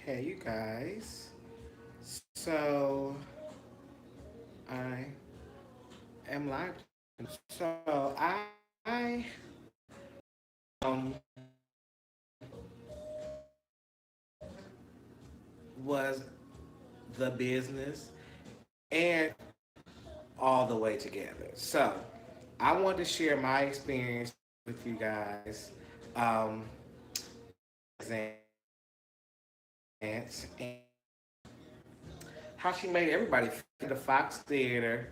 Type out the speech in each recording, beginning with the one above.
Hey, you guys. So, I am live. So, I was the business and all the way together. So, I want to share my experience with you guys. Um, and how she made everybody feel the Fox Theater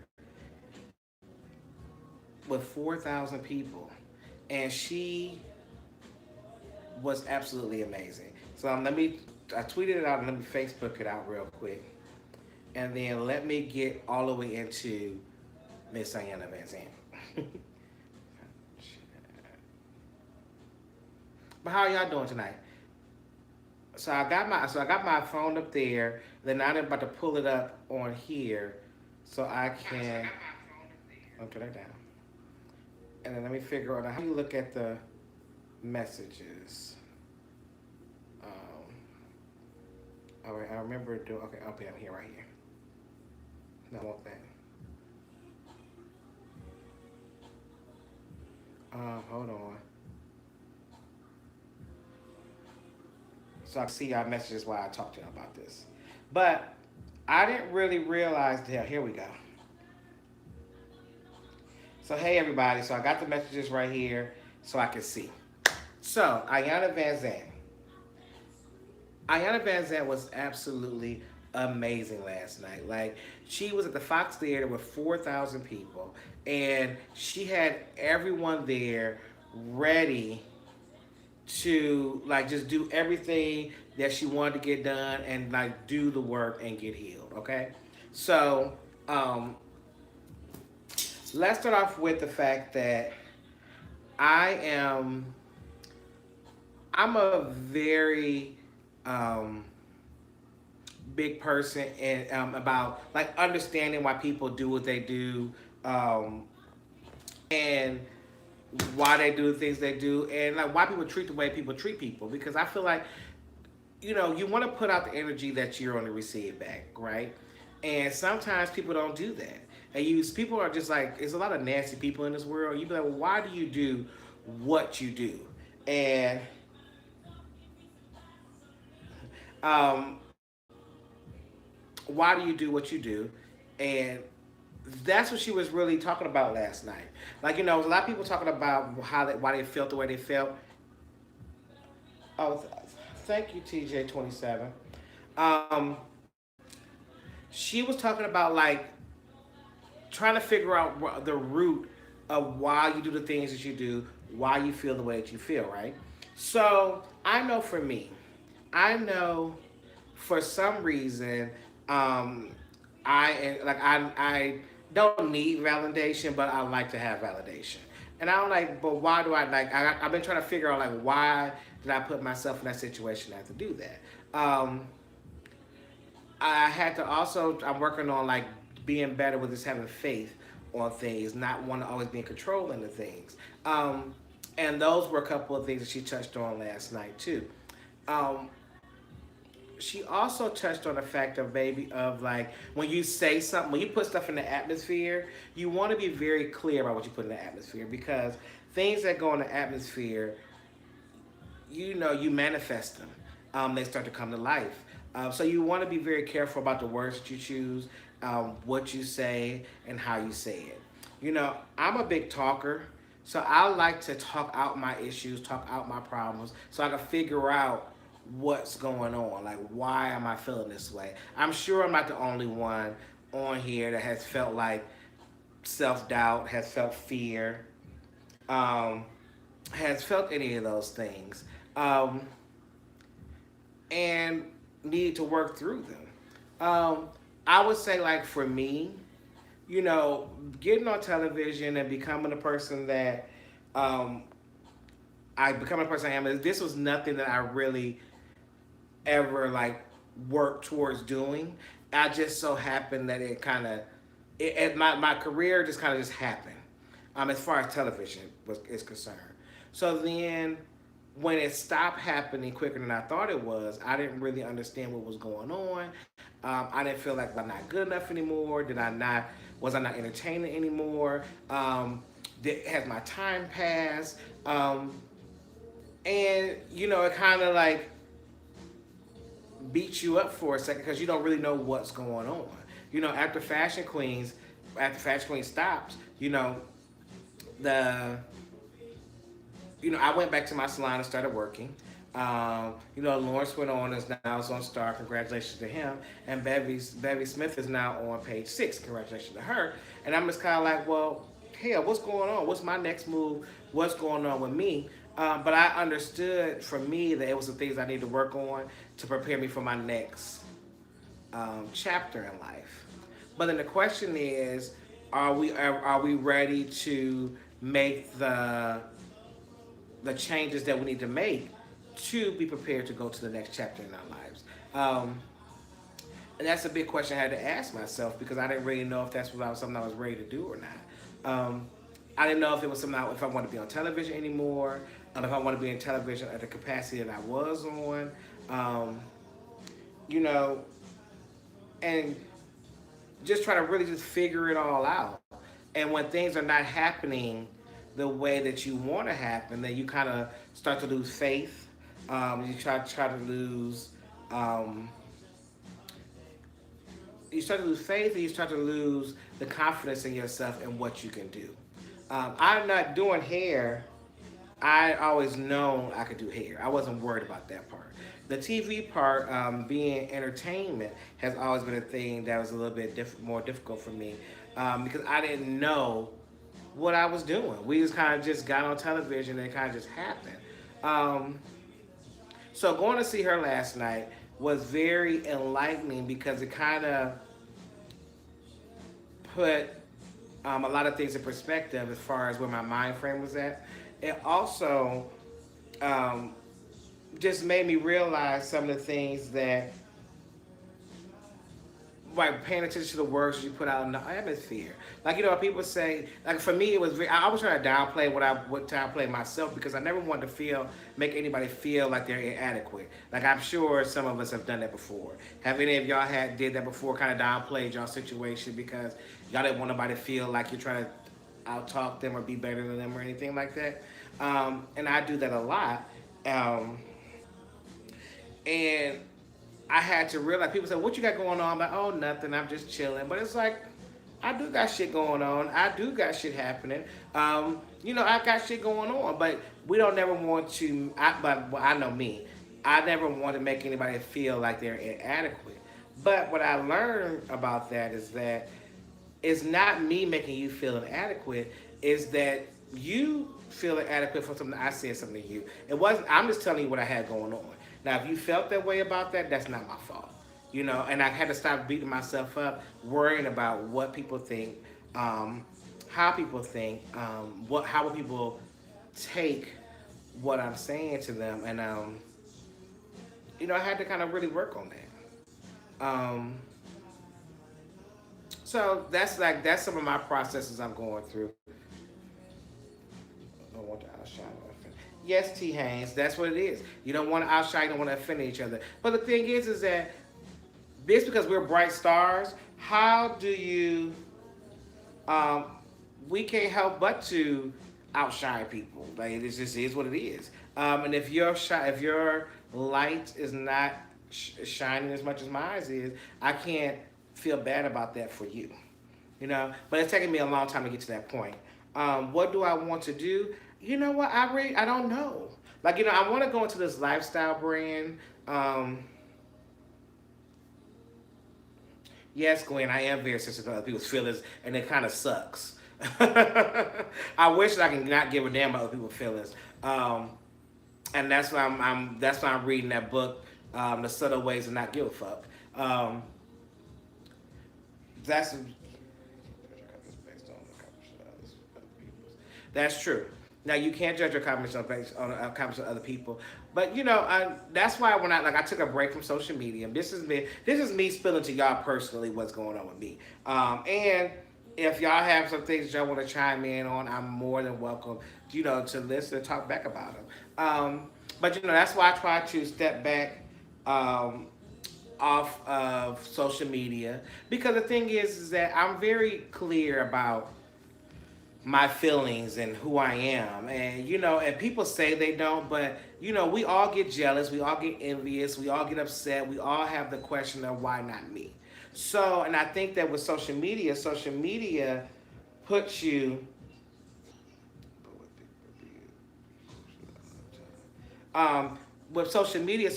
with 4,000 people. And she was absolutely amazing. So I tweeted it out and let me Facebook it out real quick. And then let me get all the way into Miss Diana Van Zandt. But how are y'all doing tonight? So I got my phone up there. Then I'm about to pull it up on here so I can. I'll turn that down. And then let me figure out how you look at the messages. Um, all right, I remember doing. Okay, I'm here right here. No, I want that. Hold on. So I can see y'all messages while I talk to y'all about this. But I didn't really realize that. Here we go. So hey everybody. So I got the messages right here so I can see. So Ayanna Van Zandt. Ayanna Van Zandt was absolutely amazing last night. Like she was at the Fox Theater with 4,000 people, and she had everyone there ready to like just do everything that she wanted to get done and like do the work and get healed. Okay, so um, let's start off with the fact that I am I'm a very um, big person and about like understanding why people do what they do, um, and why they do the things they do, and like why people treat the way people treat people. Because I feel like you want to put out the energy that you're going to receive back, right? And sometimes people don't do that. And people are just like, there's a lot of nasty people in this world. You be like, well, why do you do what you do? And um, why do you do what you do? And that's what she was really talking about last night. Like, a lot of people talking about why they felt the way they felt. Oh, thank you, TJ27. Um, she was talking about like trying to figure out the root of why you do the things that you do, why you feel the way that you feel, right? So I know for me, I know for some reason, um, I don't need validation, but I like to have validation. And I'm like, but why do I like? I've been trying to figure out like why did I put myself in that situation? I have to do that. I had to also. I'm working on like being better with just having faith on things, not want to always be in control into things. And those were a couple of things that she touched on last night too. Um, she also touched on the fact of maybe of like when you say something, when you put stuff in the atmosphere, you want to be very clear about what you put in the atmosphere because things that go in the atmosphere, you manifest them. They start to come to life. So you want to be very careful about the words that you choose, what you say, and how you say it. I'm a big talker, so I like to talk out my issues, talk out my problems, so I can figure out what's going on. Like, why am I feeling this way? I'm sure I'm not the only one on here that has felt like self doubt, has felt fear, um, has felt any of those things. Um, and need to work through them. I would say, like, for me, getting on television and becoming the person that um, I become the person I am, this was nothing that I really ever like worked towards doing. I just so happened that it kind of my career just kind of just happened, as far as television is concerned. So then when it stopped happening quicker than I thought it was, I didn't really understand what was going on. I didn't feel like I'm not good enough anymore. Did I not? Was I not entertaining anymore? Has my time passed? And it kind of like beats you up for a second because you don't really know what's going on. After Fashion Queens stops, the I went back to my salon and started working. Lawrence went on is now is on Star. Congratulations to him. And Bevy Smith is now on Page Six. Congratulations to her. And I'm just kind of like, well, hell, what's going on? What's my next move? What's going on with me? But I understood for me that it was the things I need to work on to prepare me for my next chapter in life. But then the question is, are we ready to make the changes that we need to make to be prepared to go to the next chapter in our lives? And that's a big question I had to ask myself because I didn't really know if that's something I was ready to do or not. I didn't know if it was something if I wanted to be on television anymore, if I want to be in television at the capacity that I was on, um, you know, and just try to really just figure it all out. And when things are not happening the way that you want to happen, then you kind of start to lose faith. You try to lose. Um, you start to lose faith, and you start to lose the confidence in yourself and what you can do. I'm not doing hair. I always known I could do hair. I wasn't worried about that part. The TV part, being entertainment, has always been a thing that was a little bit more difficult for me because I didn't know what I was doing. We just kind of just got on television and it kind of just happened. Um, so going to see her last night was very enlightening because it kind of put a lot of things in perspective as far as where my mind frame was at. It also um, just made me realize some of the things that, like paying attention to the words you put out in the atmosphere. Like people say. Like for me, it was very. I was trying to downplay what I would downplay myself because I never wanted to make anybody feel like they're inadequate. Like I'm sure some of us have done that before. Have any of y'all did that before? Kind of downplayed y'all situation because y'all didn't want nobody to feel like you're trying to out talk them or be better than them or anything like that. And I do that a lot. And I had to realize people say, "What you got going on?" I'm like, "Oh, nothing. I'm just chilling." But it's like, I do got shit going on. I do got shit happening. I got shit going on. But we don't never want to. Well, I know me. I never want to make anybody feel like they're inadequate. But what I learned about that is that it's not me making you feel inadequate. Is that you feel inadequate for something I said something to you. It wasn't. I'm just telling you what I had going on. Now, if you felt that way about that, that's not my fault. And I had to stop beating myself up, worrying about what people think, um, how people think, how will people take what I'm saying to them, and I had to kind of really work on that. So that's some of my processes I'm going through. I don't want to outshine or offend. Yes, T Haynes, that's what it is. You don't want to outshine, you don't want to offend each other. But the thing is that just because we're bright stars, how do you? Um, we can't help but to outshine people. Like it just is what it is. And if your light is not shining as much as mine is, I can't feel bad about that for you. But it's taken me a long time to get to that point. What do I want to do? You know what? I don't know. Like I want to go into this lifestyle brand. Um, Yes, Gwen, I am very sensitive to other people's feelings, and it kind of sucks. I wish I can not give a damn about other people's feelings, um, and that's why that's why I'm reading that book, The Subtle Ways to Not Give a Fuck. Um, that's that's true. Now you can't judge your comments based on comments of other people. But that's why when I took a break from social media. This is me spilling to y'all personally what's going on with me. And if y'all have some things y'all want to chime in on, I'm more than welcome. To listen and talk back about them. But that's why I try to step back. Um, Off of social media because the thing is that I'm very clear about my feelings and who I am. And and people say they don't, but we all get jealous, we all get envious, we all get upset, we all have the question of why not me. So, and I think that with social media puts you um, with social media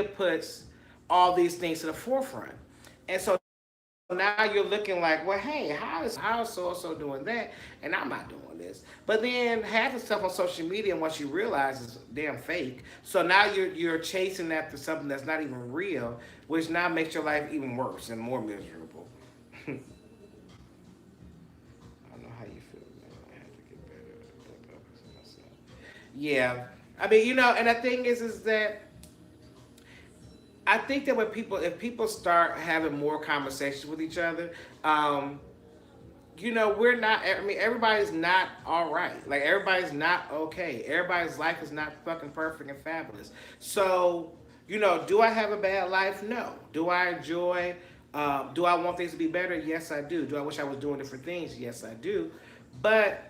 puts all these things to the forefront. And so now you're looking like, well, hey, how is so and so doing that, and I'm not doing this. But then half the stuff on social media, once you realize, is damn fake. So now you're chasing after something that's not even real, which now makes your life even worse and more miserable. I don't know how you feel, man. I have to get better at myself. Yeah, I mean, and the thing is that I think that if people start having more conversations with each other, um, we're not. I mean, everybody's not all right. Like everybody's not okay. Everybody's life is not fucking perfect and fabulous. So, do I have a bad life? No. Do I enjoy? Do I want things to be better? Yes, I do. Do I wish I was doing different things? Yes, I do. But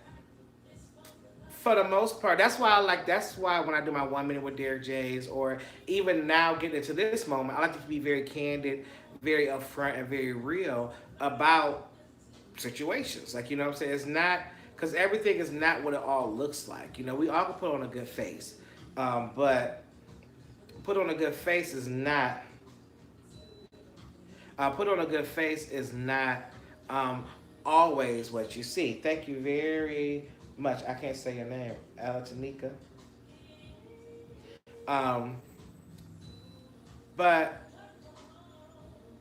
for the most part, that's why I like. That's why when I do my 1 minute with Derek J's, or even now getting into this moment, I like to be very candid, very upfront, and very real about situations. Like what I'm saying, it's not because everything is not what it all looks like. We all can put on a good face, but put on a good face is not. Put on a good face is not um, always what you see. Thank you very much. I can't say your name, Alatanika. Um, but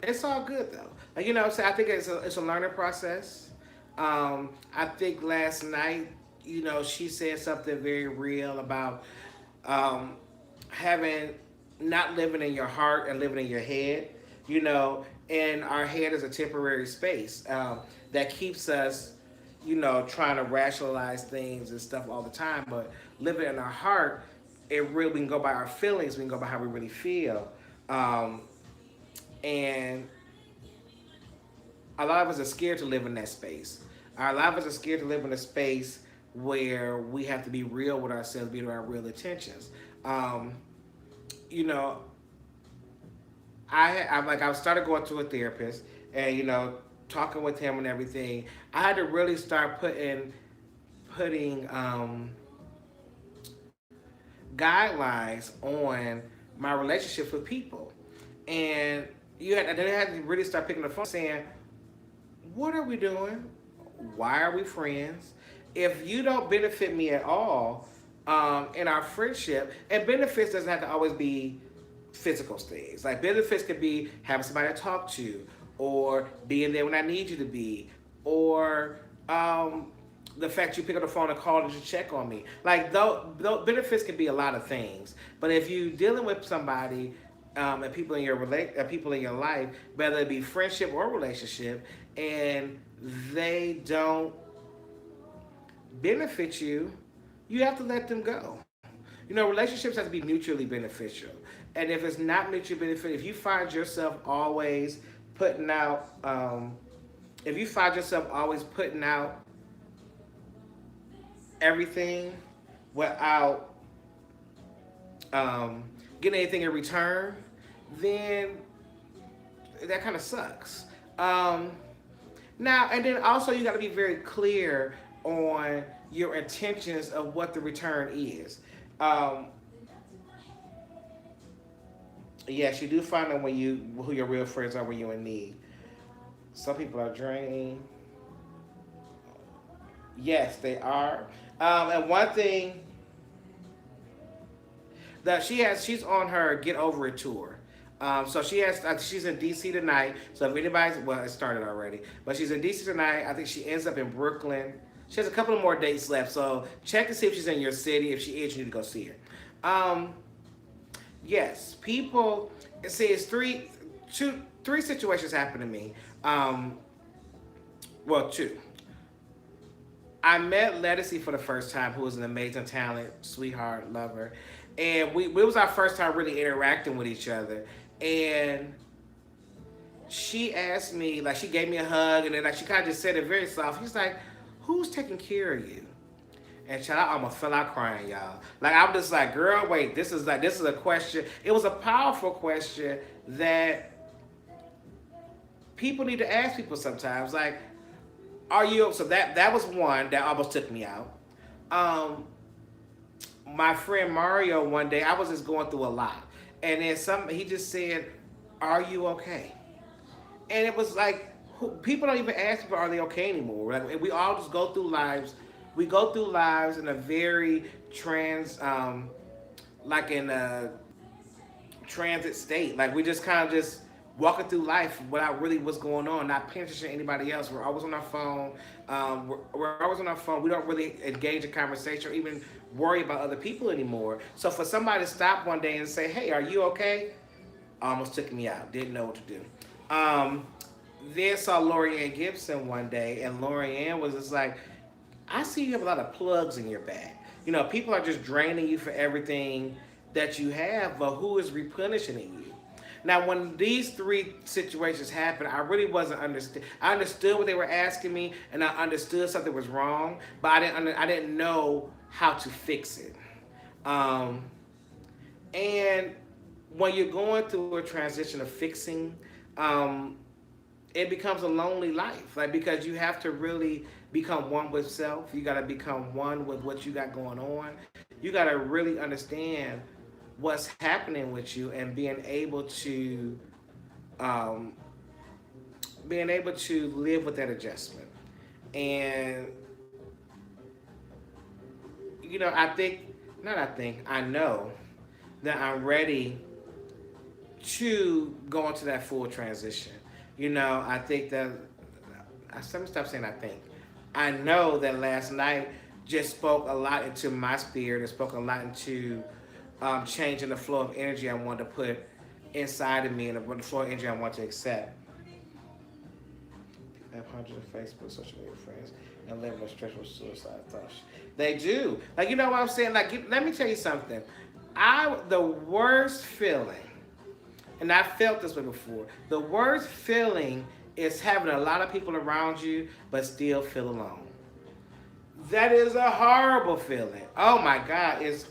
it's all good though. Like, what I'm saying, I think it's a learning process. I think last night, she said something very real about um, having not living in your heart and living in your head. And our head is a temporary space that keeps us, trying to rationalize things and stuff all the time. But living in our heart, we can go by our feelings, we can go by how we really feel. Um, and a lot of us are scared to live in that space. A lot of us are scared to live in a space where we have to be real with ourselves, be our real intentions. Um, you know, I started going to a therapist, and talking with him and everything. I had to really start putting guidelines on my relationships with people, and then I had to really start picking the phone, saying, "What are we doing? Why are we friends? If you don't benefit me at all in our friendship, and benefits doesn't have to always be physical things. Like benefits could be having somebody to talk to, or being there when I need you to be, or the fact you pick up the phone and call to check on me. Like those benefits can be a lot of things. But if you dealing with somebody and people in your life, whether it be friendship or relationship, and they don't benefit you, you have to let them go. Relationships have to be mutually beneficial. And if it's not mutually beneficial, if you find yourself always putting out, if you find yourself always putting out everything without getting anything in return, then that kind of sucks. Um, Now, and then also you got to be very clear on your intentions of what the return is. Um, yes, you do find out who your real friends are when you're in need. Some people are draining. Yes, they are. And one thing that she's on her Get Over It tour. So she's in DC tonight. So if anybody's, well, it started already, but she's in DC tonight. I think she ends up in Brooklyn. She has a couple of more dates left. So check to see if she's in your city. If she is, you need to go see her. Yes, people. See, it's three situations happened to me. Um, well, two. I met Lettucey for the first time, who was an amazing talent, sweetheart, lover, and it was our first time really interacting with each other. And she asked me, like, she gave me a hug, and then like she kind of just said it very soft. She's like, "Who's taking care of you?" And child, I almost fell out crying, y'all. Like I'm just like, girl, wait, this is a question. It was a powerful question that people need to ask people sometimes. Like, are you? So that was one that almost took me out. Um, my friend Mario one day, I was just going through a lot, and then he just said, "Are you okay?" And it was like people don't even ask people, "Are they okay?" anymore. Like we all just go through lives. We go through lives in a very like in a transit state. Like we just kind of just walking through life without really what's going on, not paying attention to anybody else. We're always on our phone. We're always on our phone. We don't really engage in conversation or even worry about other people anymore. So for somebody to stop one day and say, "Hey, are you okay?" Almost took me out. Didn't know what to do. Um, then saw Lorianne Gibson one day, and Lorianne was just like, I see you have a lot of plugs in your bag. You know, people are just draining you for everything that you have, but who is replenishing you? Now, when these three situations happened, I really wasn't understand. I understood what they were asking me, and I understood something was wrong, but I didn't know how to fix it. Um, and when you're going through a transition of fixing, um, it becomes a lonely life, like because you have to really become one with self. You got to become one with what you got going on. You got to really understand what's happening with you and um, being able to live with that adjustment. And I think, not I think, I know that I'm ready to go into that full transition. I think that let me stop saying I think. I know that last night just spoke a lot into my spirit. It spoke a lot into changing the flow of energy I want to put inside of me and the flow of energy I want to accept. I have hundreds of Facebook, social media friends, and living with stressful suicide thoughts. They do. Like, you know what I'm saying? Like, let me tell you something. The worst feeling, and I felt this way before, the worst feeling is having a lot of people around you, but still feel alone. That is a horrible feeling. Oh my God, it's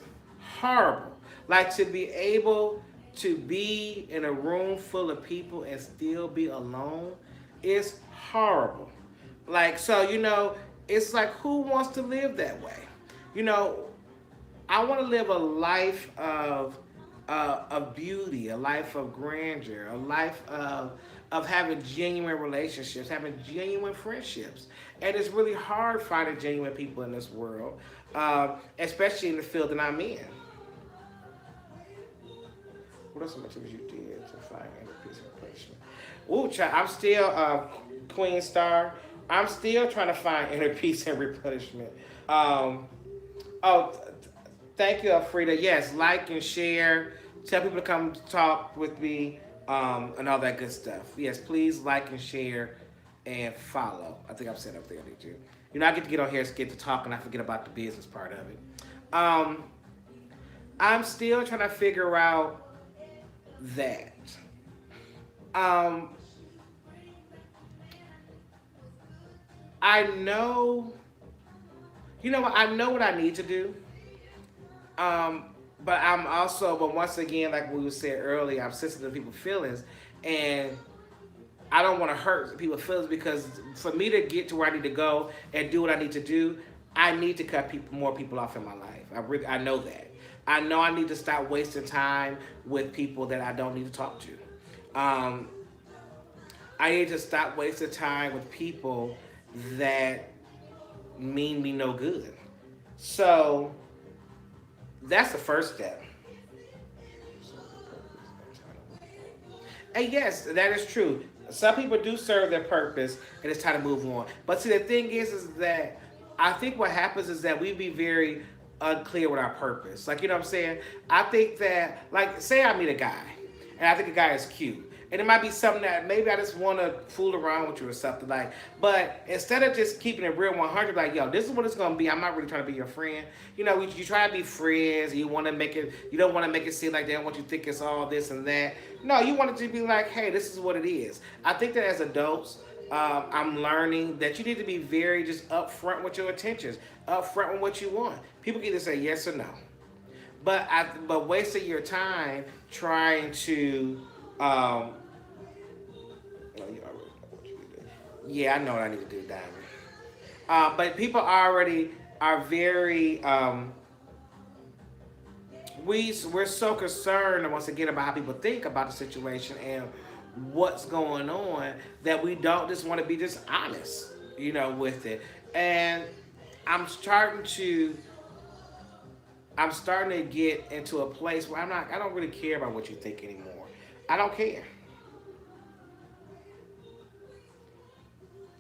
horrible. Like to be able to be in a room full of people and still be alone is horrible. Like, so, it's like, who wants to live that way? You know, I want to live a life of beauty, a life of grandeur, a life of having genuine relationships, having genuine friendships. And it's really hard finding genuine people in this world, especially in the field that I'm in. What are some activities you did to find inner peace and replacement? Ooh, child, I'm still Queen Star. I'm still trying to find inner peace and replenishment. Um, oh, thank you, Alfreda. Yes, like and share. Tell people to come talk with me and all that good stuff. Yes, please like and share and follow. I think I've said everything I need to. I get to get on here and get to talk, and I forget about the business part of it. Um, I'm still trying to figure out that. Um, I know, what? I know what I need to do. Um, but once again, like we said earlier, I'm sensitive to people's feelings, and I don't want to hurt people's feelings because for me to get to where I need to go and do what I need to do, I need to cut more people off in my life. I know that. I know I need to stop wasting time with people that I don't need to talk to. I need to stop wasting time with people that mean me no good. So that's the first step. And yes, that is true. Some people do serve their purpose, and it's time to move on. But see, the thing is that I think what happens is that we be very unclear with our purpose. Like, you know what I'm saying? I think that, like, say I meet a guy, and I think a guy is cute. And it might be something that maybe I just want to fool around with you or something like. But instead of just keeping it real 100, like, yo, this is what it's gonna be. I'm not really trying to be your friend. You know, you try to be friends. You want to make it. You don't want to make it seem like they don't want you to think it's all this and that. No, you want it to be like, hey, this is what it is. I think that as adults, I'm learning that you need to be very just upfront with your intentions, upfront with what you want. People can either say yes or no, but wasting your time trying to. Oh, you already know what you need to do. Yeah, I know what I need to do, Diamond. But people already are very. We're so concerned once again about how people think about the situation and what's going on that we don't just want to be just honest, you know, with it. And I'm starting to I'm starting to get into a place where I don't really care about what you think anymore. I don't care.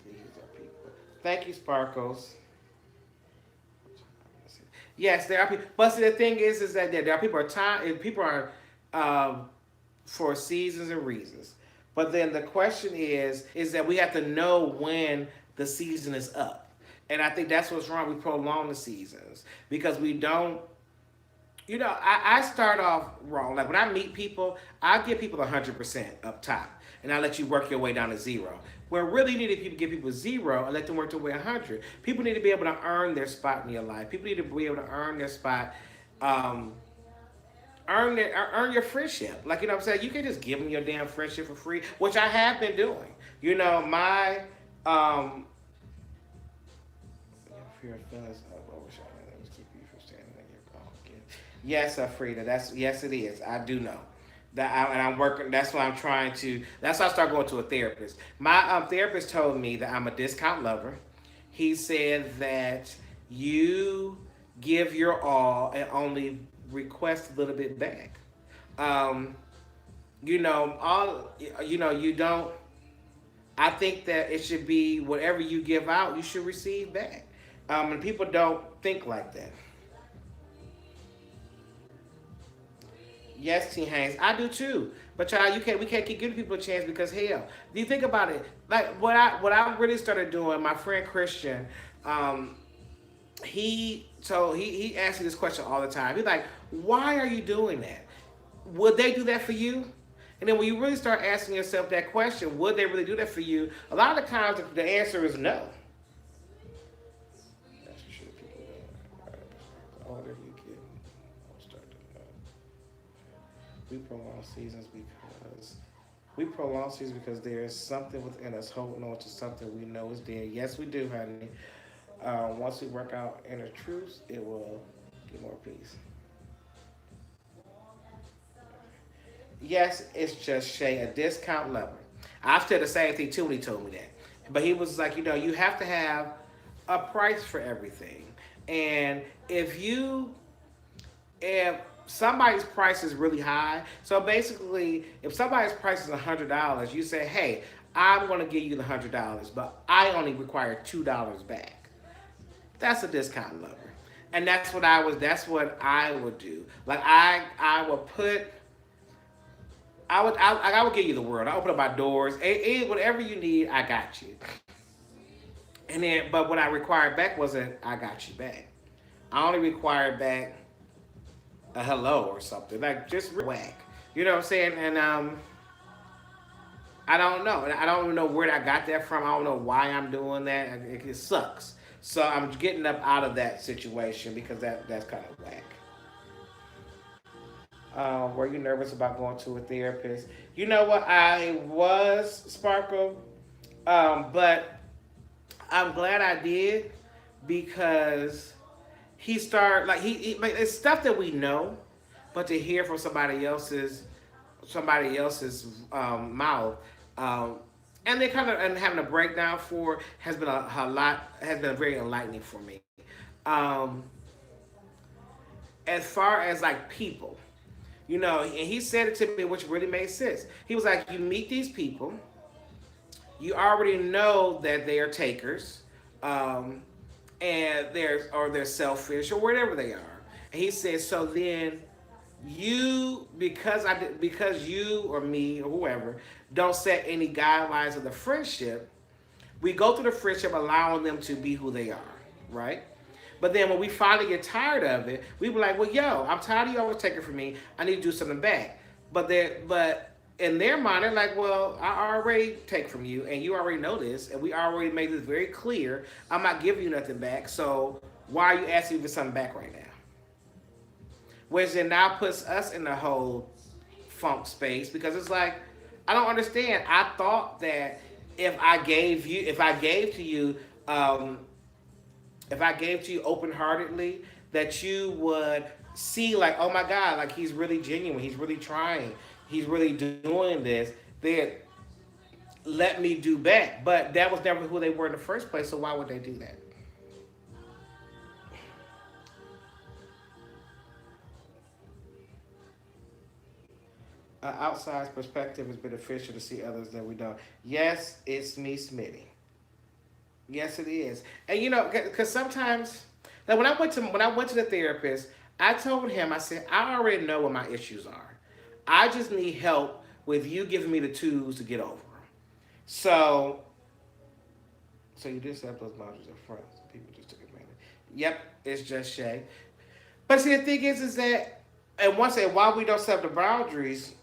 These are people. Thank you, Sparkles. Yes, there are people. But see, the thing is that there are people are time. People are um, for seasons and reasons. But then the question is that we have to know when the season is up, and I think that's what's wrong. We prolong the seasons because we don't. You know, I start off wrong. Like when I meet people, I give people 100% up top, and I let you work your way down to zero. Where really you need to give people zero and let them work their way 100. People need to be able to earn their spot in your life. People need to be able to earn their spot, um, earn your friendship. Like, you know what I'm saying? You can just give them your damn friendship for free, which I have been doing. You know, my fear of feelings of overshadowing that was keep you from standing in your call again. Yes, Frida. That's yes, it is. I do know. And I'm working. That's why I'm trying to. That's why I start going to a therapist. My therapist told me that I'm a discount lover. He said that you give your all and only request a little bit back. Um, you know, all you know, you don't. I think that it should be whatever you give out, you should receive back. And people don't think like that. Yes, T Haynes, I do too. But child, we can't keep giving people a chance because hell, do you think about it? Like what I really started doing, my friend Christian, um, he asks me this question all the time. He's like, why are you doing that? Would they do that for you? And then when you really start asking yourself that question, would they really do that for you? A lot of the times the answer is no. That's true. People don't. The older you get, I'll start to know. We prolong seasons because there is something within us holding on to something we know is there. Yes, we do, honey. Once we work out inner truths, it will get more peace. Yes, it's just Shay, a discount lover. I've said the same thing too when he told me that. But he was like, you know, you have to have a price for everything. And if somebody's price is really high, so basically if somebody's price is $100, you say, hey, I'm gonna give you the $100, but I only require $2 back. That's a discount lover. And that's what I would do. Like I would put I would give you the world. I open up my doors. Whatever you need, I got you. And then, but what I required back wasn't I got you back. I only required back a hello or something, like just whack. You know what I'm saying? And I don't know. I don't even know where I got that from. I don't know why I'm doing that. It sucks. So I'm getting up out of that situation because that's kind of whack. Were you nervous about going to a therapist? You know what? I was, Sparkle, but I'm glad I did because he started like like, it's stuff that we know, but to hear from mouth, and they kind of and having a breakdown for has been a lot has been very enlightening for me. Um, as far as like people. You know, and he said it to me, which really made sense. He was like, you meet these people, you already know that they are takers, um, and they're selfish or whatever they are. And he said, so then you, because you or me or whoever don't set any guidelines of the friendship, we go through the friendship allowing them to be who they are, right? But then when we finally get tired of it, we be like, well, yo, I'm tired of you always taking from me. I need to do something back. But in their mind, they're like, well, I already take from you, and you already know this, and we already made this very clear. I'm not giving you nothing back. So why are you asking me for something back right now? Which then now puts us in the whole funk space because it's like, I don't understand. I thought that if I gave to you, um, if I gave to you open heartedly, that you would see like, oh my God, like he's really genuine, he's really trying, he's really doing this. Then let me do back. But that was never who they were in the first place. So why would they do that? An outside perspective is beneficial to see others that we don't. Yes, it's me, Smitty. Yes, it is. And you know, because sometimes, like when I went to the therapist, I told him, I said, I already know what my issues are. I just need help with you giving me the tools to get over them. So, so you did set up those boundaries up front. So people just took advantage. Yep, it's just Shay. But see, the thing is that, and once and why we don't set up the boundaries,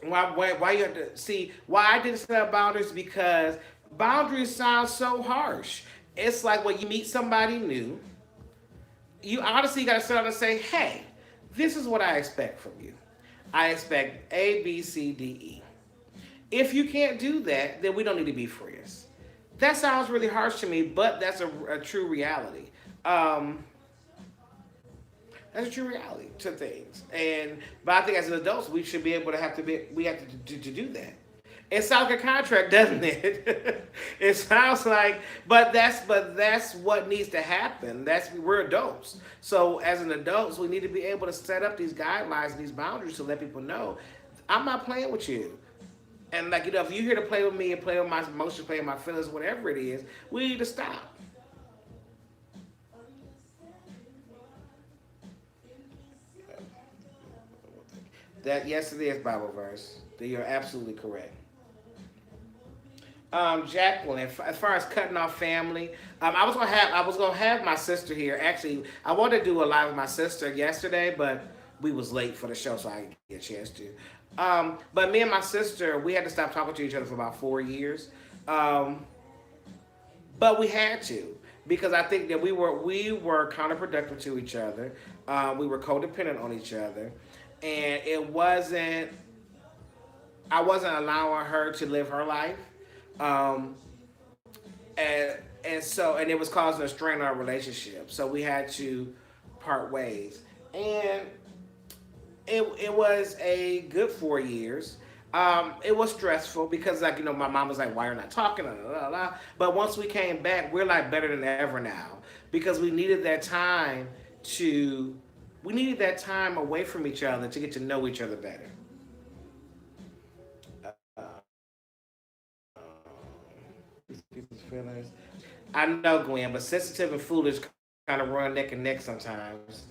why you have to see why I didn't set up boundaries because boundaries sound so harsh. It's like when you meet somebody new, you honestly got to sit down and say, hey, this is what I expect from you. I expect A, B, C, D, E. If you can't do that, then we don't need to be friends. That sounds really harsh to me, but that's a true reality. Um, that's a true reality to things. And but I think as adults, we should be able to have to be we have to do that. It sounds like a contract, doesn't it? It sounds like, but that's what needs to happen. That's we're adults. So as an adults, we need to be able to set up these guidelines and these boundaries to let people know I'm not playing with you. And like you know, if you're here to play with me and play with my emotions, play with my feelings, whatever it is, we need to stop. That yes, it is Bible verse. You're absolutely correct. Jacqueline, as far as cutting off family, I was gonna have my sister here. Actually, I wanted to do a live with my sister yesterday, but we was late for the show, so I didn't get a chance to. But me and my sister, we had to stop talking to each other for about 4 years. Um, but we had to because I think that we were counterproductive to each other. We were codependent on each other, and it wasn't. I wasn't allowing her to live her life, um, and it was causing a strain on our relationship. So we had to part ways, and it was a good 4 years. It was stressful because like you know my mom was like, "Why you're not talking?" Blah, blah, blah. But once we came back, we're like better than ever now because to we needed that time away from each other to get to know each other better. People's feelings. I know, Gwen, but sensitive and foolish kind of run neck and neck sometimes.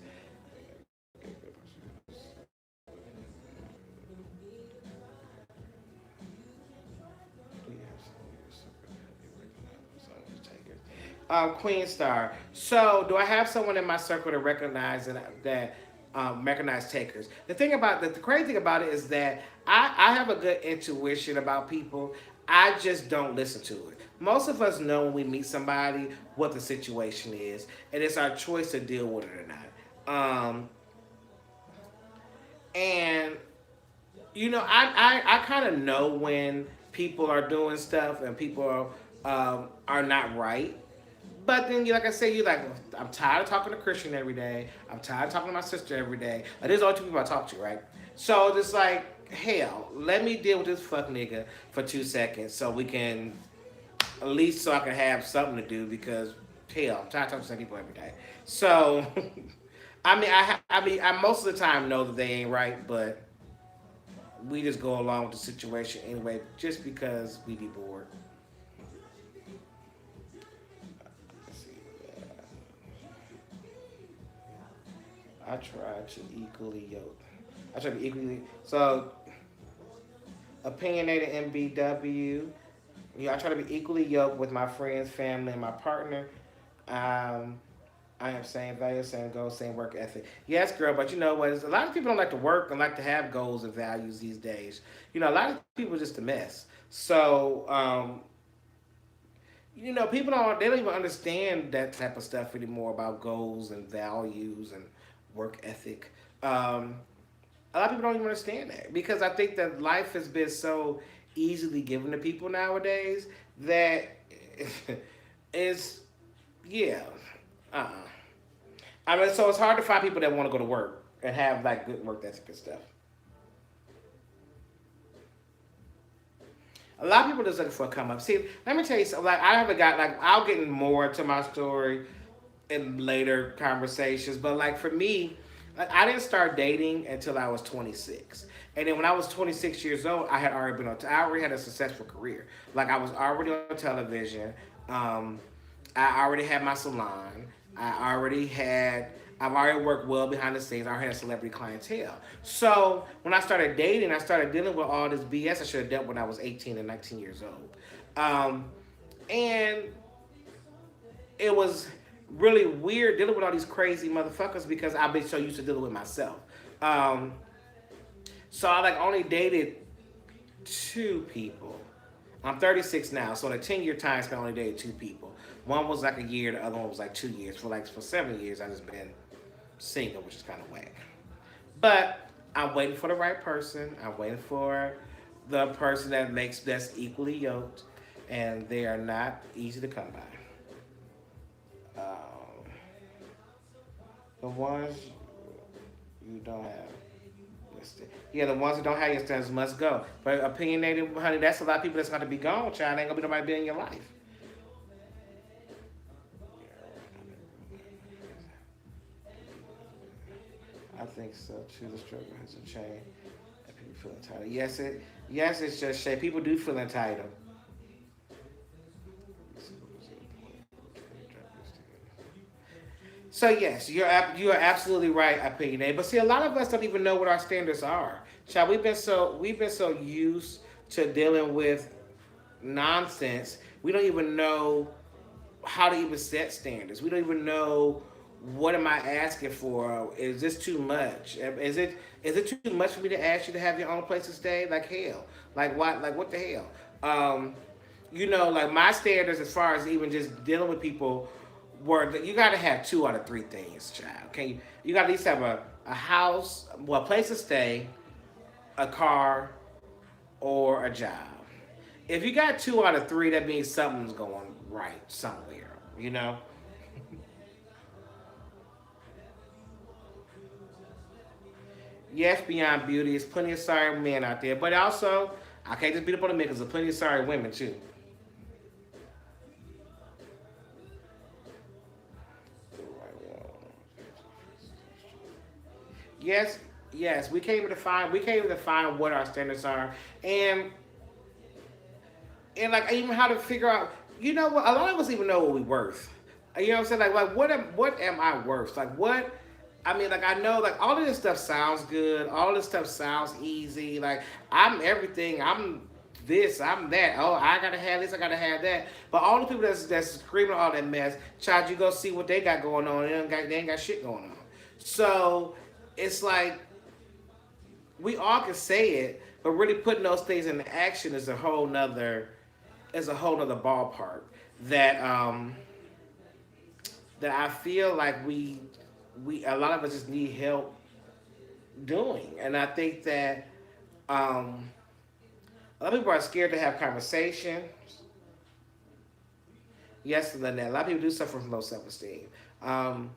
Queen Star. So, do I have someone in my circle to recognize that recognize takers? The crazy thing about it is that I have a good intuition about people. I just don't listen to it. Most of us know when we meet somebody what the situation is, and it's our choice to deal with it or not. And you know, I kind of know when people are doing stuff and people are not right. But then, like I said, you're like, I'm tired of talking to Christian every day. I'm tired of talking to my sister every day. Like, there's only two people I talk to, right? So it's like, hell, let me deal with this fuck nigga for 2 seconds so we can, at least so I can have something to do because, hell, I'm tired of talking to the same people every day. So, I most of the time know that they ain't right, but we just go along with the situation anyway, just because we be bored. Let's see. I try to equally yoke. I try to be equally. So, opinionated MBW. Yeah, I try to be equally yoked with my friends, family, and my partner. Um, I am same values, same goals, same work ethic. Yes, girl, but you know what? A lot of people don't like to work and like to have goals and values these days. You know, a lot of people are just a mess. So, people don't even understand that type of stuff anymore about goals and values and work ethic. Um, a lot of people don't even understand that because I think that life has been so easily given to people nowadays that it's yeah. Uh-uh. I mean, so it's hard to find people that want to go to work and have like good work ethic and stuff. A lot of people just looking for a come up. See, let me tell you something. Like I haven't got like I'll get more to my story in later conversations, but like for me, like I didn't start dating until I was 26. And then when I was 26 years old, I had already been on. I already had a successful career. Like I was already on television. Um, I already had my salon. I already had. I've already worked well behind the scenes. I already had celebrity clientele. So when I started dating, I started dealing with all this BS I should have dealt when I was 18 and 19 years old. Um, and it was really weird dealing with all these crazy motherfuckers because I've been so used to dealing with myself. Um, so I like only dated two people. I'm 36 now, so in a 10-year time span, I only dated two people. One was like a year, the other one was like 2 years. For 7 years, I just been single, which is kind of whack. But I'm waiting for the right person. I'm waiting for the person that's equally yoked, and they are not easy to come by. The ones you don't have listed. Yeah, the ones that don't have your standards must go. But opinionated, honey, that's a lot of people that's gonna be gone, child. Ain't gonna be nobody be in your life. I think so too. The struggle has a chain, and people feel entitled. Yes, it's just shit. People do feel entitled. So yes, you are absolutely right, opinionated. But see, a lot of us don't even know what our standards are. Child, we've been so used to dealing with nonsense. We don't even know how to even set standards. We don't even know what am I asking for. Is this too much? Is it too much for me to ask you to have your own place to stay? Like hell. Like what? Like what the hell? Um, like my standards as far as even just dealing with people were that you got to have two out of three things, child. Okay, you got to at least have a house, well, a place to stay, a car, or a job. If you got two out of three, that means something's going right somewhere. You know. Yes, beyond beauty, there's plenty of sorry men out there, but also I can't just beat up on the men because there's plenty of sorry women too. Yes, yes, we can't even define what our standards are, and like even how to figure out. You know what? A lot of us even know what we worth. You know what I'm saying? Like what am I worth? Like what? I mean, like I know, like all of this stuff sounds good. All of this stuff sounds easy. Like I'm everything. I'm this. I'm that. Oh, I gotta have this. I gotta have that. But all the people that's screaming all that mess, child, you go see what they got going on. They ain't got shit going on. So it's like we all can say it, but really putting those things into action is a whole nother ballpark that that I feel like we a lot of us just need help doing, and I think that um, a lot of people are scared to have conversations. Yes, Lynette, a lot of people do suffer from low self esteem, um,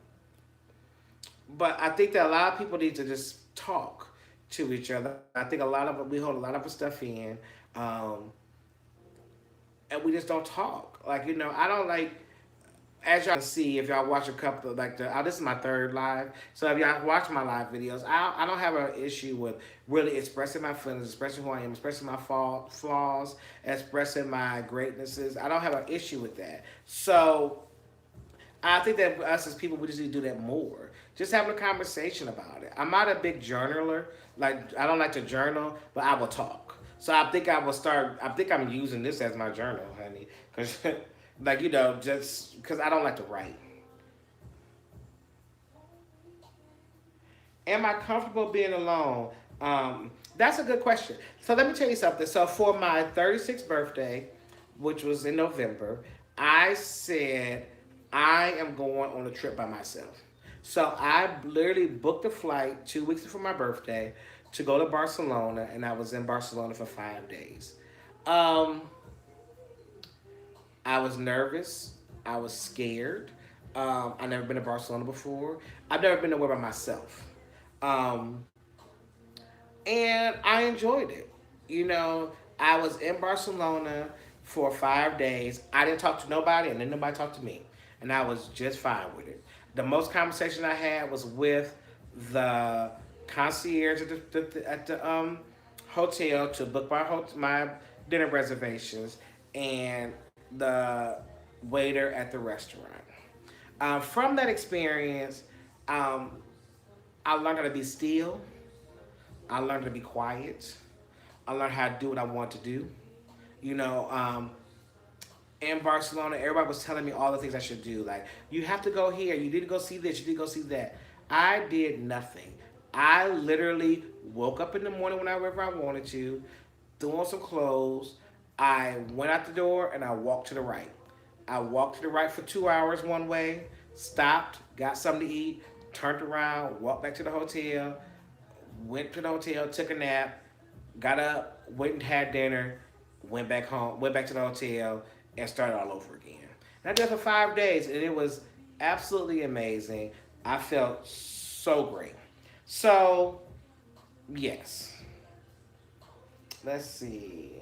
but I think that a lot of people need to just talk to each other. I think a lot of we hold a lot of stuff in, um, and we just don't talk. Like I don't like as y'all can see, if y'all watch a couple of like this is my third live. So if y'all watch my live videos, I don't have an issue with really expressing my feelings, expressing who I am, expressing my flaws, expressing my greatnesses. I don't have an issue with that. So I think that us as people, we just need to do that more. just having a conversation about it. I'm not a big journaler. Like I don't like to journal, but I will talk. So I think I will start. I think I'm using this as my journal, honey, because like just because I don't like to write. Am I comfortable being alone? That's a good question. So let me tell you something. So for my 36th birthday, which was in November, I said I am going on a trip by myself. So I literally booked a flight 2 weeks before my birthday to go to Barcelona, and I was in Barcelona for 5 days. Um, I was nervous. I was scared. I've never been to Barcelona before. I've never been nowhere by myself. Um, and I enjoyed it. You know, I was in Barcelona for 5 days. I didn't talk to nobody, and then nobody talked to me, and I was just fine with it. The most conversation I had was with the concierge at the hotel to book my dinner reservations, and the waiter at the restaurant. From that experience, um, I learned how to be still. I learned to be quiet. I learned how to do what I want to do. You know, in Barcelona, everybody was telling me all the things I should do. Like, you have to go here. You need to go see this. You need to go see that. I did nothing. I literally woke up in the morning whenever I wanted to, threw on some clothes. I went out the door and I walked to the right. I walked to the right for 2 hours one way, stopped, got something to eat, turned around, walked back to the hotel, went to the hotel, took a nap, got up, went and had dinner, went back home, went back to the hotel, and started all over again. And I did it for 5 days, and it was absolutely amazing. I felt so great. So, yes. Let's see.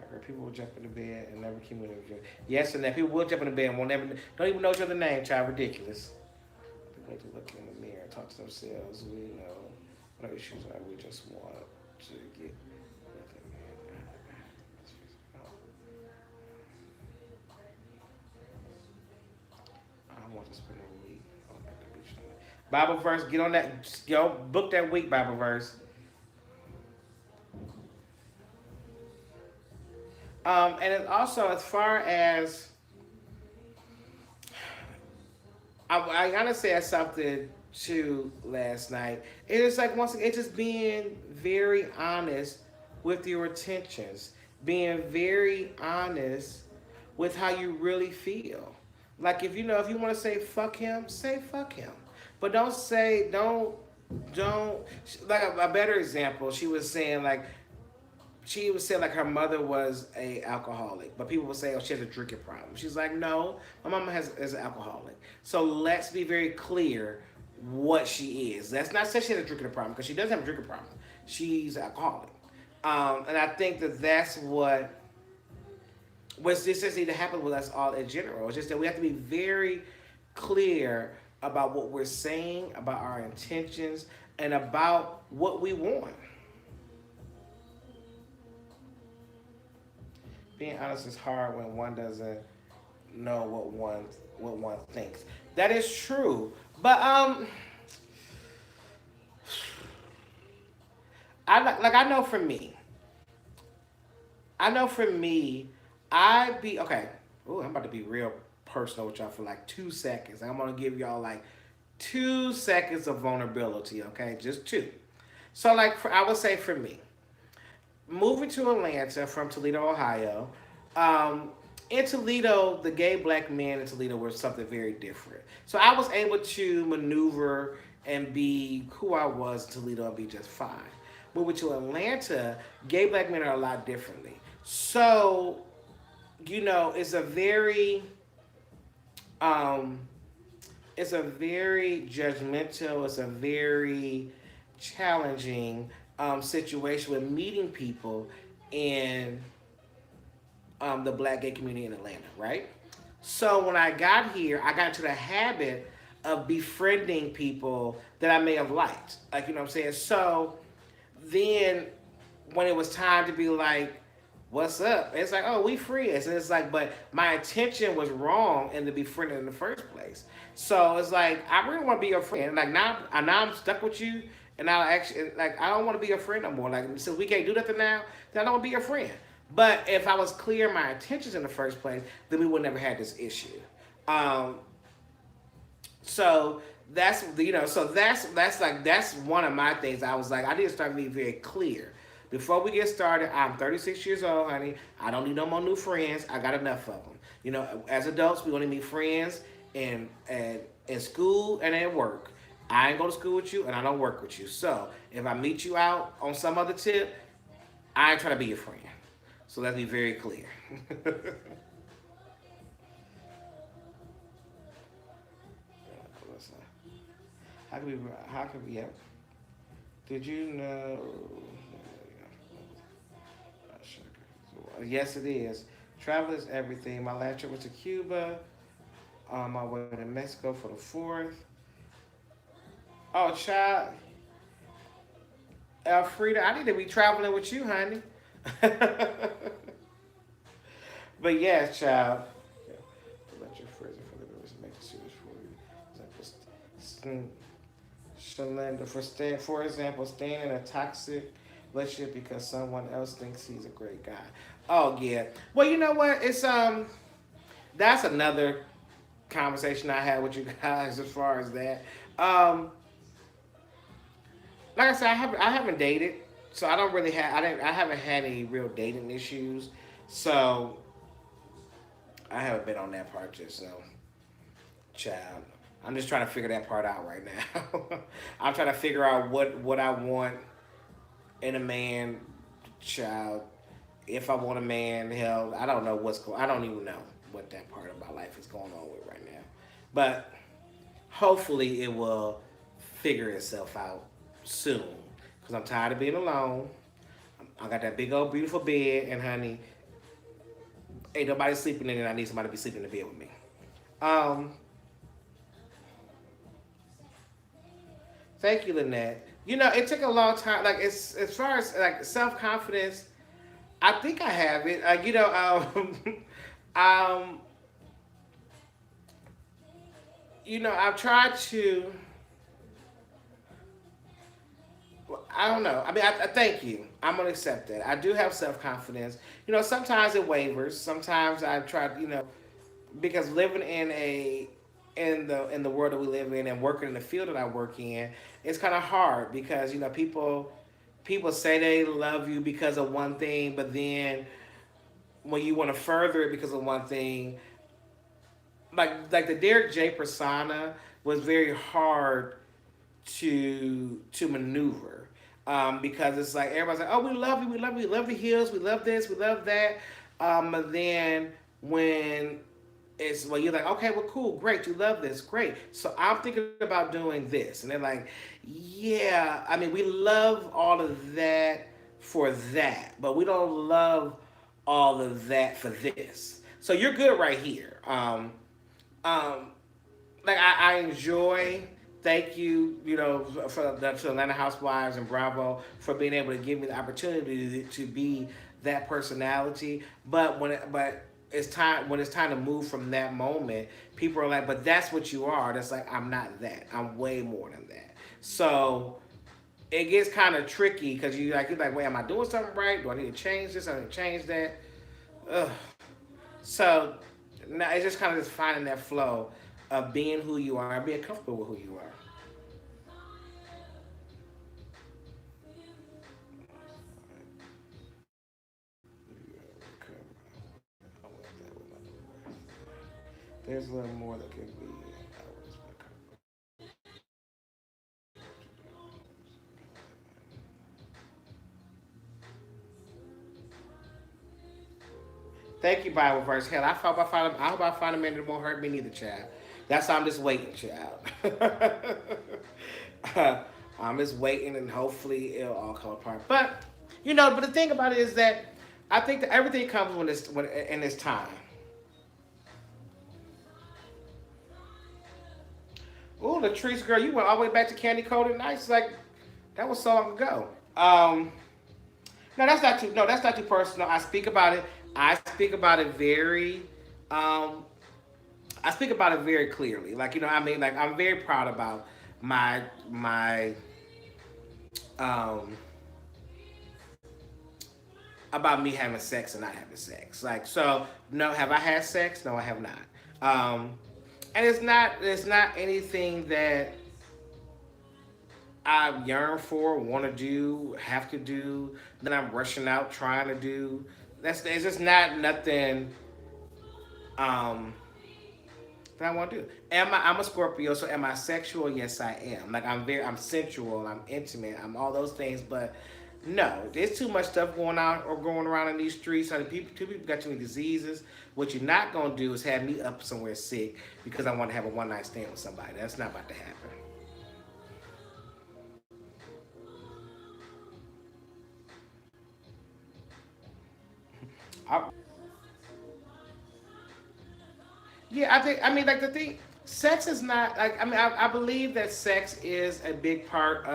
I heard people will jump in the bed and never keep moving. Yes, and that people will jump in the bed and won't never don't even know each other's name. Child, ridiculous. They like to look in the mirror and talk to themselves. We know what issues are. We just want to get. I want to spend a week on the beach. Bible verse. Get on that. Yo, book that week. Bible verse. And it also, as far as I gotta say something too last night. It is like once again, it's just being very honest with your intentions, being very honest with how you really feel. Like if you want to say fuck him, but don't like a better example. She was saying like her mother was a alcoholic, but people would say, "Oh, she has a drinking problem." She's like, "No, my mama is an alcoholic." So let's be very clear what she is. Let's not say she has a drinking problem because she doesn't have a drinking problem. She's an alcoholic, and I think that that's what's this just need to happen with us all in general. It's just that we have to be very clear about what we're saying, about our intentions, and about what we want. Being honest is hard when one doesn't know what one thinks. That is true, but I know for me, I know for me, I be okay. Oh, I'm about to be real personal with y'all for like 2 seconds. I'm gonna give y'all like 2 seconds of vulnerability. Okay, just two. So I would say for me, moving to Atlanta from Toledo, Ohio. Um, in Toledo, the gay black men in Toledo were something very different. So I was able to maneuver and be who I was in Toledo and be just fine. Moving to Atlanta, gay black men are a lot differently. So, it's a um, very judgmental, it's a very challenging situation with meeting people in the black gay community in Atlanta, right? So when I got here, I got into the habit of befriending people that I may have liked. Like, you know what I'm saying? So then when it was time to be like, what's up? It's like, oh, we friends. And it's like, but my intention was wrong and to be friendly in the first place. So it's like, I really want to be your friend. Like now I'm stuck with you, and now actually, like, I don't want to be your friend no more. Like, since we can't do nothing now, then I don't want to be your friend. But if I was clear my intentions in the first place, then we would never had this issue. Um, so that's one of my things. I was like, I need to start being very clear. Before we get started, I'm 36 years old, honey. I don't need no more new friends. I got enough of them. As adults, we only meet friends in school and at work. I ain't go to school with you, and I don't work with you. So if I meet you out on some other tip, I ain't trying to be your friend. So let's be very clear. How can we? How can we? Yeah. Did you know? Yes, it is. Travel is everything. My last trip was to Cuba. On my way to Mexico for the fourth. Oh, child, Elfrida, I need to be traveling with you, honey. But yes, child. Yeah. Let your friends and family make decisions for you. Shalenda, for example, staying in a toxic relationship because someone else thinks he's a great guy. Oh yeah. Well, you know what? It's that's another conversation I had with you guys as far as that. Um, like I said, I haven't dated, so I don't really have I haven't had any real dating issues, so I haven't been on that part just so. Child, I'm just trying to figure that part out right now. I'm trying to figure out what I want in a man, child. If I want a man, hell, I don't know what's going. I don't even know what that part of my life is going on with right now, but hopefully it will figure itself out soon. Cause I'm tired of being alone. I got that big old beautiful bed, and honey, ain't nobody sleeping in it. I need somebody to be sleeping in the bed with me. Um, Thank you, Lynette. It took a long time. Like, it's as far as like self confidence, I think I have it. um, I've tried to. I don't know. I mean, I thank you. I'm gonna accept that. I do have self confidence. Sometimes it wavers. Sometimes I try. Because living in the world that we live in and working in the field that I work in, it's kind of hard because people say they love you because of one thing, but then when you want to further it because of one thing, like the Derek J persona was very hard to maneuver. Because it's like everybody's like, oh, we love you, we love the hills, we love this, we love that. But then when you're like, okay, well, cool, great, you love this, great. So I'm thinking about doing this, and they're like, yeah, I mean, we love all of that for that, but we don't love all of that for this. So you're good right here. Um, like I enjoy. Thank you, for the Atlanta Housewives and Bravo for being able to give me the opportunity to be that personality. But it's time to move from that moment. People are like, but that's what you are. That's like I'm not that. I'm way more than that. So it gets kind of tricky because you're like, wait, am I doing something right? Do I need to change this? I need to change that. Ugh. So now it's just kind of just finding that flow of being who you are and being comfortable with who you are. There's a little more that can be. Thank you, Bible verse. Hell, I hope I find a man that won't hurt me neither, child. That's why I'm just waiting, child. I'm just waiting, and hopefully it'll all come apart. But the thing about it is that I think that everything comes when in this time. Ooh, Latrice, girl, you went all the way back to Candy Coated Nights. Like that was so long ago. Um, No, that's not too. No, that's not too personal. I speak about it. I speak about it very. Um, I speak about it very clearly. Like I mean, like I'm very proud about my um about me having sex and not having sex. Like so, no, have I had sex? No, I have not. Um, and it's not anything that I yearn for, want to do, have to do, that I'm rushing out trying to do. That's it's just not nothing um that I want to do. I'm a Scorpio, so am I sexual? Yes, I am. Like I'm sensual, I'm intimate, I'm all those things, but no, there's too much stuff going on or going around in these streets. Honey, two people got too many diseases. What you're not gonna do is have me up somewhere sick because I want to have a one night stand with somebody. That's not about to happen. I, yeah, I think. I mean, like the thing, sex is not like. I mean, I believe that sex is a big part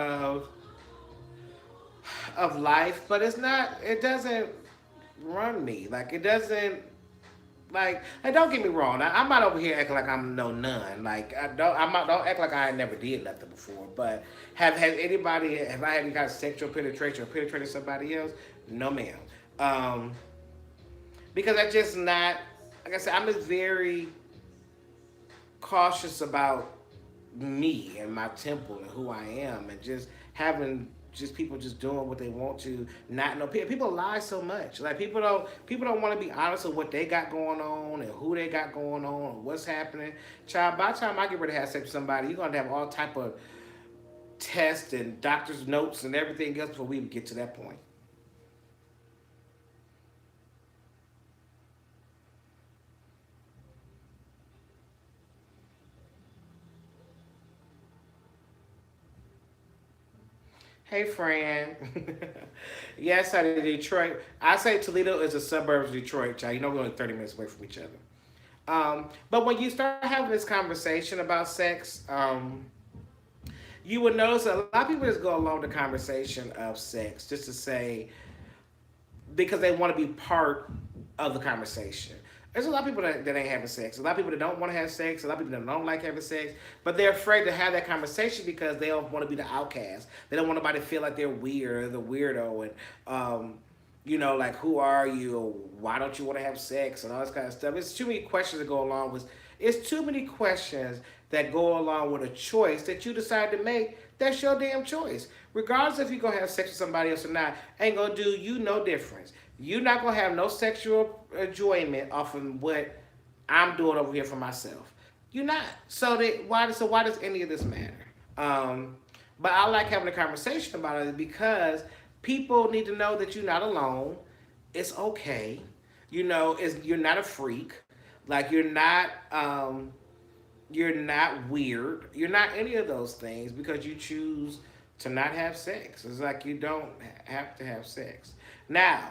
of life, but it's not. It doesn't run me. Like it doesn't. Like, don't get me wrong. I'm not over here acting like I'm no none. Like, I don't. I'm not. Don't act like I never did nothing before. But have anybody? Have I had any kind of sexual penetration or penetrated somebody else? No, ma'am. Um, because that's just not. Like I said, I'm just very cautious about me and my temple and who I am, and just having just people just doing what they want to, not know. People lie so much. Like people don't want to be honest with what they got going on and who they got going on and what's happening. Child, by the time I get ready to have sex with somebody, you're gonna have all type of tests and doctor's notes and everything else before we even get to that point. Hey, Fran. Yes, I did Detroit. I say Toledo is a suburb of Detroit, child. You know we're only 30 minutes away from each other. But when you start having this conversation about sex, you would notice a lot of people just go along the conversation of sex just to say because they want to be part of the conversation. There's a lot of people that ain't having sex. A lot of people that don't want to have sex. A lot of people that don't like having sex. But they're afraid to have that conversation because they don't want to be the outcast. They don't want nobody to feel like they're weird or the weirdo. And, like, who are you? Or why don't you want to have sex? And all this kind of stuff. It's too many questions that go along with. It's too many questions that go along with a choice that you decide to make. That's your damn choice. Regardless if you gonna have sex with somebody else or not, ain't gonna do you no difference. You're not gonna have no sexual enjoyment off of what I'm doing over here for myself. You're not. So why does any of this matter? Um, but I like having a conversation about it because people need to know that you're not alone. It's okay. You're not a freak. Like you're not weird. You're not any of those things because you choose to not have sex. It's like you don't have to have sex. Now,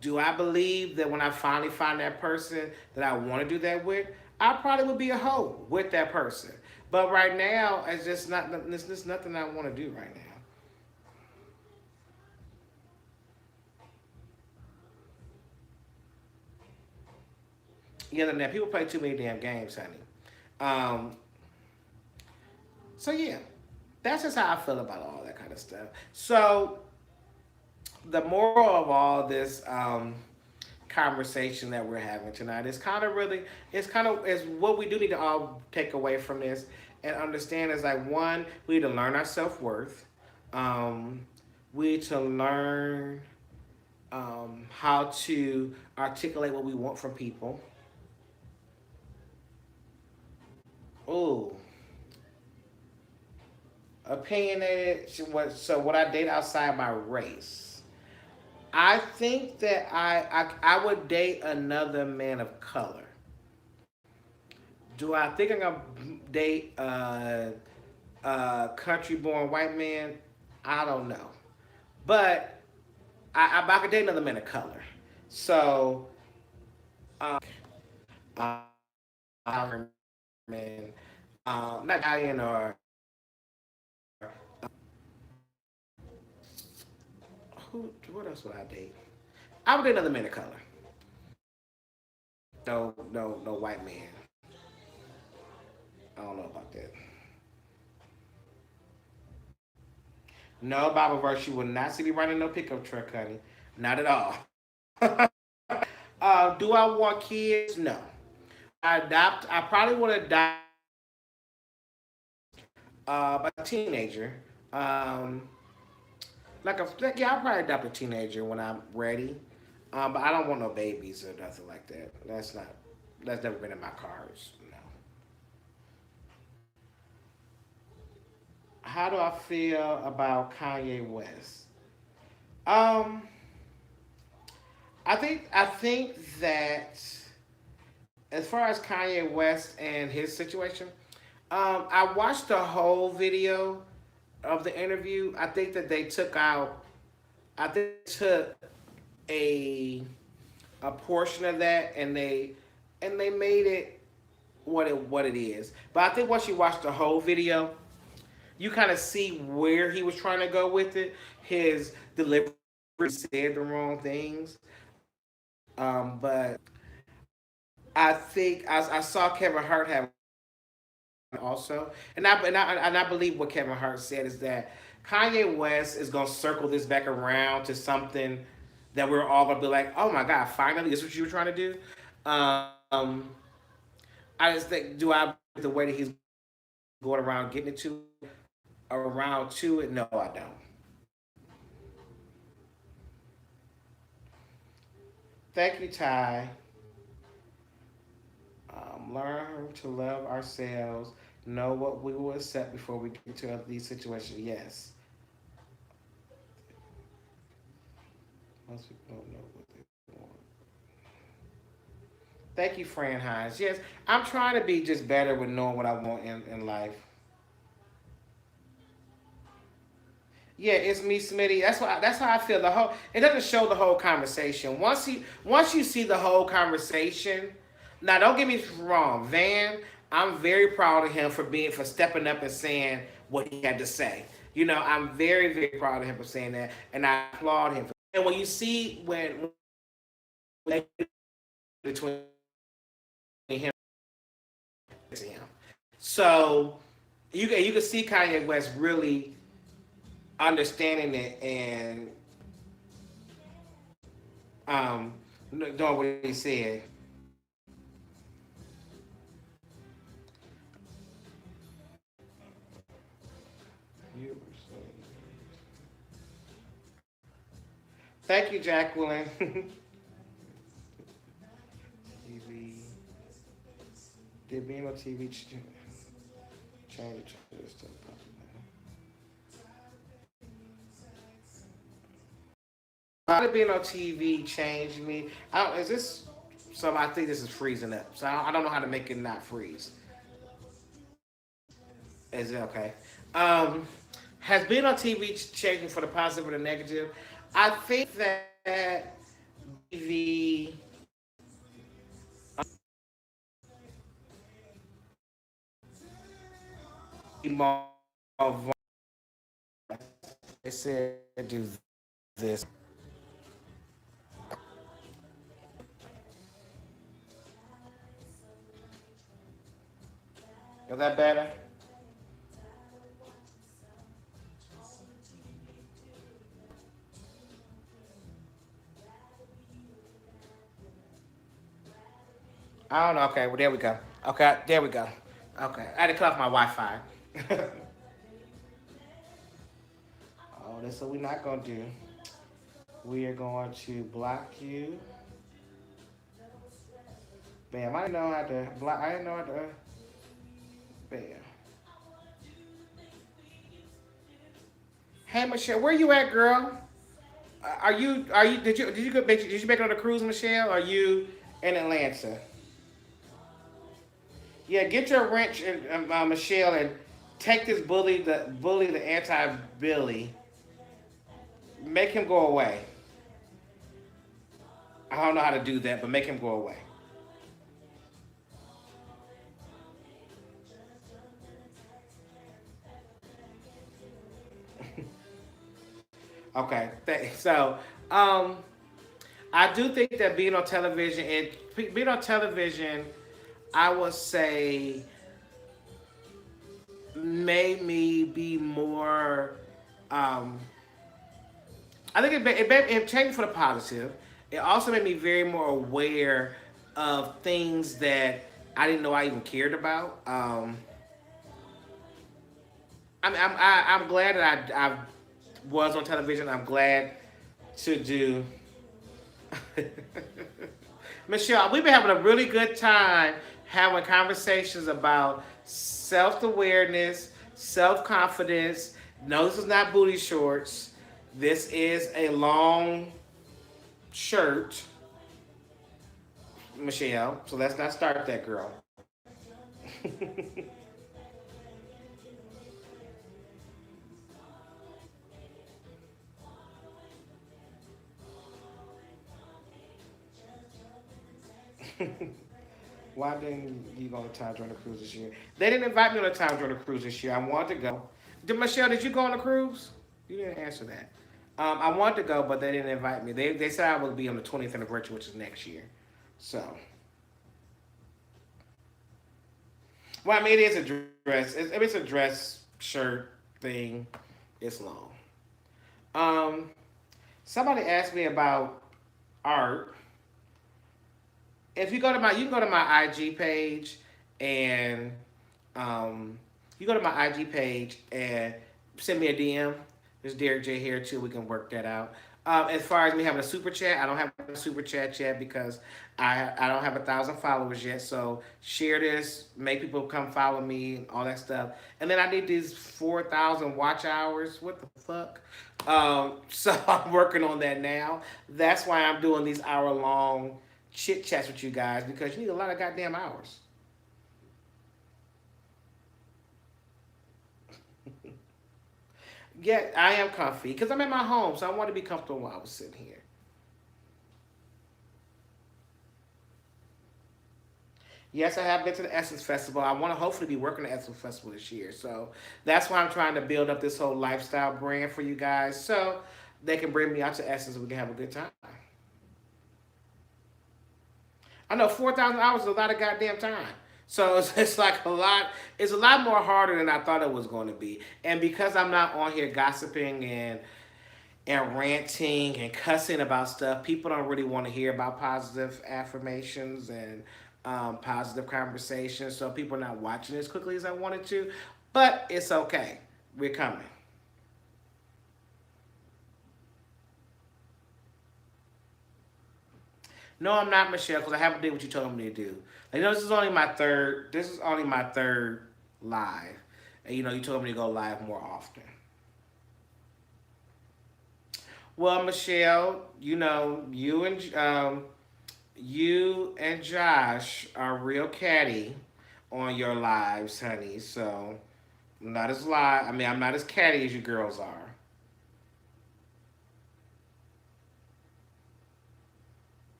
do I believe that when I finally find that person that I want to do that with, I probably would be a hoe with that person. But right now, it's just not. It's just nothing I want to do right now. Now people play too many damn games, honey. Um, so yeah, that's just how I feel about all that kind of stuff. So the moral of all this conversation that we're having tonight is kind of really, is what we do need to all take away from this and understand is like one, we need to learn our self worth. Um, we need to learn how to articulate what we want from people. Oh, opinionated. So what I date outside my race. I think that I would date another man of color. Do I think I'm gonna date a country born white man? I don't know, but I could date another man of color. So, man, not Italian or Who? What else would I date? I would date another man of color. No white man. I don't know about that. No Bible verse. You will not see me running no pickup truck, honey. Not at all. Do I want kids? No. I adopt. I probably would adopt a teenager. Um, yeah, I'll probably adopt a teenager when I'm ready. But I don't want no babies or nothing like that. That's not. That's never been in my cards. No. How do I feel about Kanye West? Um, I think that as far as Kanye West and his situation, I watched the whole video of the interview. I think that they took out. I think they took a a portion of that and they made it what it is. But I think once you watch the whole video, you kind of see where he was trying to go with it. His delivery said the wrong things. But I think I saw Kevin Hart have also, and I believe what Kevin Hart said is that Kanye West is gonna circle this back around to something that we're all gonna be like, oh my god, finally, this is what you were trying to do. Um, I just think, do I the way that he's going around getting it to around to it? No, I don't. Thank you, Ty. Learn to love ourselves. Know what we will accept before we get into these situations. Yes, most people don't know what they want. Thank you, Fran Hines. Yes, I'm trying to be just better with knowing what I want in life. Yeah, it's me, Smitty. That's how I feel. The whole it doesn't show the whole conversation. Once you see the whole conversation, now don't get me wrong, Van. I'm very proud of him for stepping up and saying what he had to say. I'm very proud of him for saying that, and I applaud him. And when you see when between him to him, so you can see Kanye West really understanding it and um, doing what he said. Thank you, Jacqueline. TV. Did being on TV change this stuff? How did being on TV change me? Is this so? I think this is freezing up. So I don't know how to make it not freeze. Is it okay? Um, has being on TV changed me for the positive or the negative? I think that TV more. They said do this. Is that better? I don't know. Okay, well there we go. Okay, there we go. Okay, I had to cut off my Wi-Fi. Oh, that's what we're not gonna do. We are going to block you. Bam! I didn't know how to block. I didn't know how to. Bam! Hey Michelle, where you at, girl? Are you? Did you make it on a cruise, Michelle? Are you in Atlanta? Yeah, get your wrench and Michelle and take this the anti Billy, make him go away. I don't know how to do that, but make him go away. Okay. So, um, I do think that being on television and being on television, I would say made me be more. Um, I think it changed me for the positive. It also made me very more aware of things that I didn't know I even cared about. I'm glad that I was on television. I'm glad to do. Michelle, we've been having a really good time having conversations about self awareness, self confidence. No, this is not booty shorts. This is a long shirt, Michelle. So let's not start that, girl. Why didn't you go on the Time Journey cruise this year? They didn't invite me on the Time Journey cruise this year. I wanted to go. Michelle, did you go on a cruise? You didn't answer that. I wanted to go, but they didn't invite me. They said I would be on the 20th anniversary, which is next year. So, well, I mean, it is a dress. It's a dress shirt thing. It's long. Um, Somebody asked me about art. If you go to my, you can go to my IG page, and um, you go to my IG page and send me a DM. There's Derek J here too. We can work that out. As far as me having a super chat, I don't have a super chat yet because I don't have 1,000 followers yet. So share this, make people come follow me, all that stuff. And then I need these 4,000 watch hours. What the fuck? So I'm working on that now. That's why I'm doing these hour-long chit chats with you guys, because you need a lot of goddamn hours. Yeah, I am comfy because I'm at my home, so I want to be comfortable while I was sitting here. Yes, I have been to the Essence Festival. I want to hopefully be working the Essence Festival this year. So that's why I'm trying to build up this whole lifestyle brand for you guys, so they can bring me out to Essence and we can have a good time. I know 4,000 hours is a lot of goddamn time. So it's like a lot. It's a lot more harder than I thought it was going to be. And because I'm not on here gossiping and ranting and cussing about stuff, people don't really want to hear about positive affirmations and positive conversations. So people are not watching as quickly as I wanted to. But it's okay. We're coming. No, I'm not, Michelle, because I haven't did what you told me to do. Like, this is only my third. This is only my third live, and you told me to go live more often. Well, Michelle, you and Josh are real catty on your lives, honey. So I'm not as live. I mean, I'm not as catty as you girls are.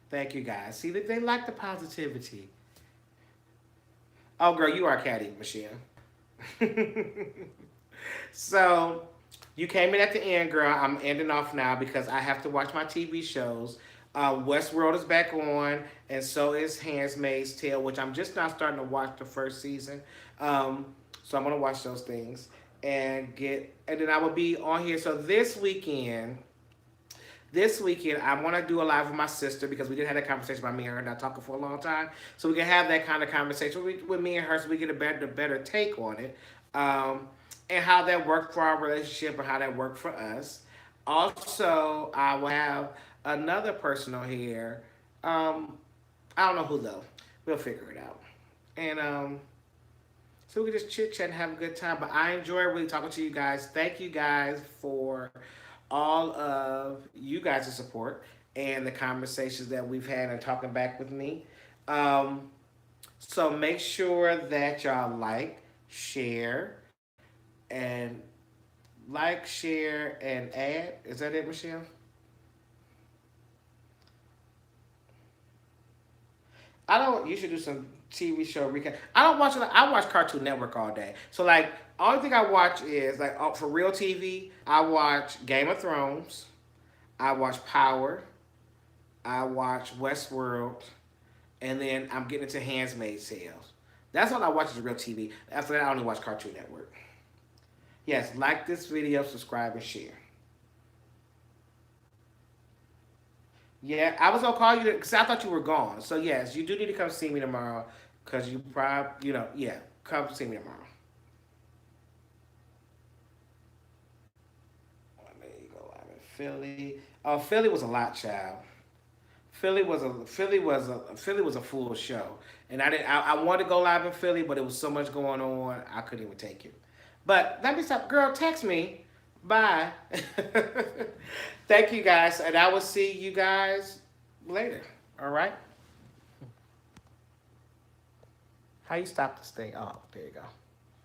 Thank you, guys. See, they like the positivity. Oh, girl, you are catty, Michelle. So you came in at the end, girl. I'm ending off now because I have to watch my TV shows. Westworld is back on, and so is *Handmaid's Tale*, which I'm just now starting to watch the first season. Um, so I'm gonna watch those things and then I will be on here. So this weekend, I want to do a live with my sister because we did have that conversation about me and her not talking for a long time. So we can have that kind of conversation with me and her, so we get a better take on it, and how that worked for our relationship and how that worked for us. Also, I will have another person on here. Um, I don't know who though. We'll figure it out. And so we can just chit chat and have a good time. But I enjoy really talking to you guys. Thank you guys for all of you guys' support and the conversations that we've had and talking back with me. Um, so make sure that y'all share, and share, and add. Is that it, Michelle? I don't. You should do some TV show recap. I don't watch. I watch Cartoon Network all day. So like, only thing I watch is like for real TV. I watch Game of Thrones. I watch Power. I watch Westworld, and then I'm getting into Handmaid's Tales. That's all I watch is real TV. After that, I only watch Cartoon Network. Yes, like this video, subscribe, and share. Yeah, I was gonna call you because I thought you were gone. So yes, you do need to come see me tomorrow because you probably, yeah, come see me tomorrow. There you go. I'm in Philly. Oh, Philly was a lot, child. Philly was a full show, and I didn't. I wanted to go live in Philly, but it was so much going on, I couldn't even take it. But let me stop, girl. Text me. Bye. Thank you guys, and I will see you guys later. All right. How you stop this thing? Oh, there you go.